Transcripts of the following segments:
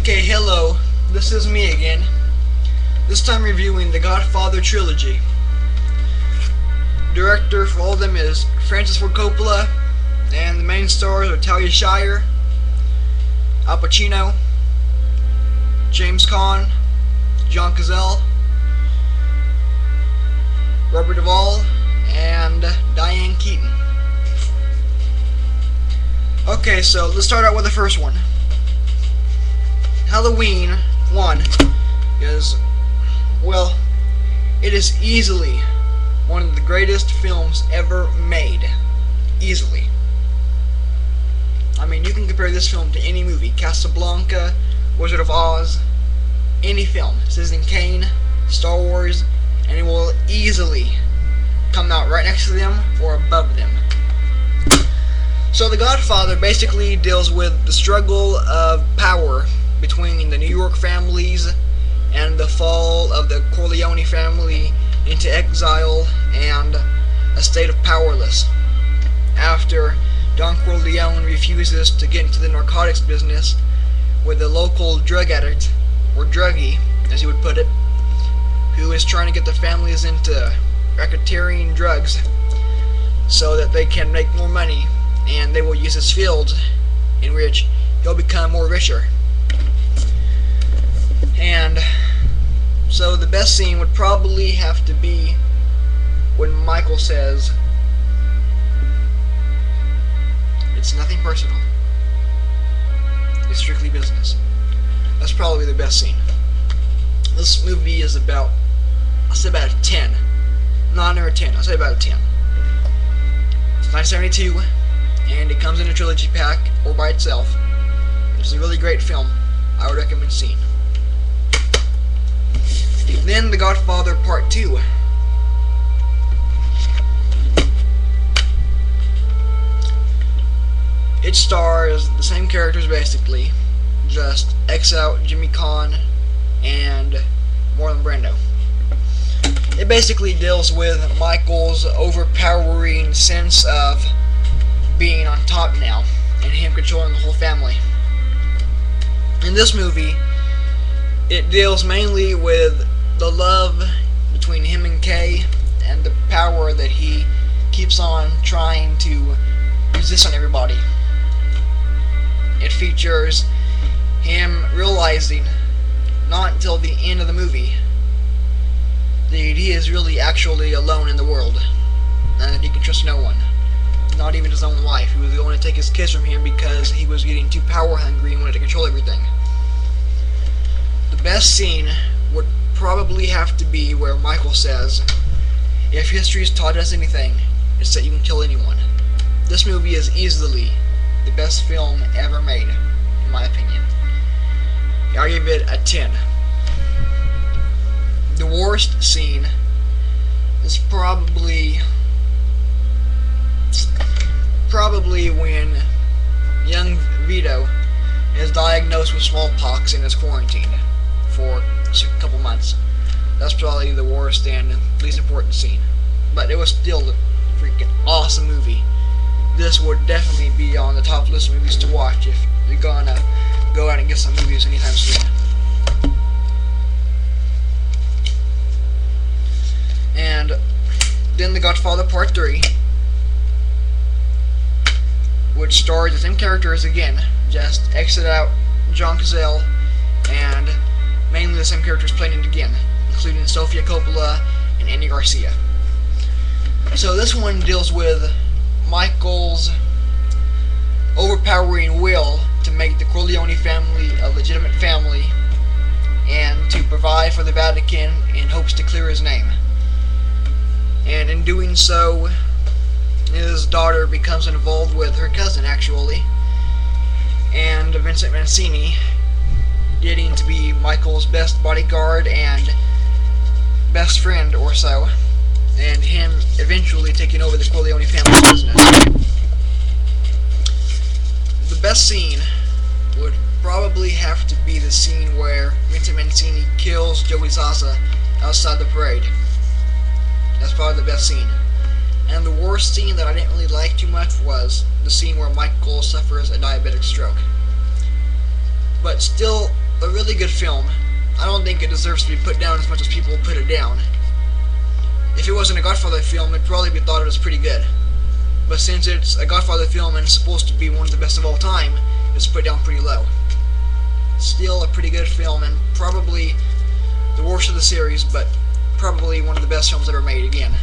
Okay, hello, this is me again. This time reviewing the Godfather Trilogy. Director for all of them is Francis Ford Coppola, and the main stars are Talia Shire, Al Pacino, James Caan, John Cazale, Robert Duvall, and Diane Keaton. Okay, so let's start out with the first one. Halloween 1 is, well, it is easily one of the greatest films ever made. Easily. I mean, you can compare this film to any movie. Casablanca, Wizard of Oz, any film. Citizen Kane, Star Wars, and it will easily come out right next to them or above them. So The Godfather basically deals with the struggle of power between the New York families and the fall of the Corleone family into exile and a state of powerless after Don Corleone refuses to get into the narcotics business with a local drug addict, or druggie as he would put it, who is trying to get the families into racketeering drugs so that they can make more money, and they will use his fields in which he'll become more richer. And so the best scene would probably have to be when Michael says, "It's nothing personal. It's strictly business." That's probably the best scene. This movie is about, I'll say about a 10. Not under a 10, I'll say about a 10. It's 1972, and it comes in a trilogy pack or by itself. It's a really great film. I would recommend seeing. Then The Godfather Part 2. It stars the same characters basically, just X out Jimmy Caan and Marlon Brando. It basically deals with Michael's overpowering sense of being on top now and him controlling the whole family. In this movie, it deals mainly with the love between him and Kay and the power that he keeps on trying to resist on everybody. It features him realizing, not until the end of the movie, that he is really actually alone in the world and that he can trust no one, not even his own wife, who was going to take his kids from him because he was getting too power hungry and wanted to control everything. The best scene would probably have to be where Michael says, "If history's taught us anything, it's that you can kill anyone." This movie is easily the best film ever made, in my opinion. I give it a 10. The worst scene is probably when young Vito is diagnosed with smallpox and is quarantined for a couple months. That's probably the worst and least important scene. But it was still a freaking awesome movie. This would definitely be on the top list of movies to watch if you're gonna go out and get some movies anytime soon. And then The Godfather Part 3, which stars the same characters again, just exit out John Cazale, and mainly the same characters playing it again, including Sofia Coppola and Andy Garcia. So this one deals with Michael's overpowering will to make the Corleone family a legitimate family and to provide for the Vatican in hopes to clear his name. And in doing so, his daughter becomes involved with her cousin, actually, and Vincent Mancini, getting to be Michael's best bodyguard and best friend or so, and him eventually taking over the Corleone family business. The best scene would probably have to be the scene where Vincent Mancini kills Joey Zaza outside the parade. That's probably the best scene. And the worst scene that I didn't really like too much was the scene where Michael suffers a diabetic stroke. But still, a really good film. I don't think it deserves to be put down as much as people put it down. If it wasn't a Godfather film, it'd probably be thought of as pretty good. But since it's a Godfather film and it's supposed to be one of the best of all time, it's put down pretty low. Still a pretty good film, and probably the worst of the series, but probably one of the best films ever made again.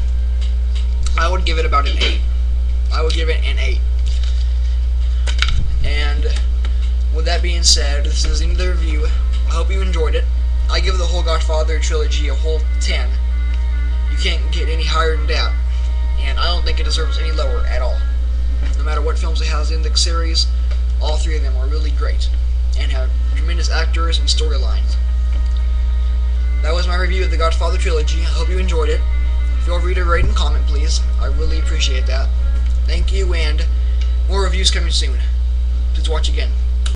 I would give it about an 8. I would give it an 8. And with that being said, this is the end of the review. I hope you enjoyed it. I give the whole Godfather trilogy a whole 10. You can't get any higher than that, and I don't think it deserves any lower at all. No matter what films it has in the series, all three of them are really great and have tremendous actors and storylines. That was my review of the Godfather Trilogy. I hope you enjoyed it. Feel free to rate and comment, please. I really appreciate that. Thank you, and more reviews coming soon. Please watch again.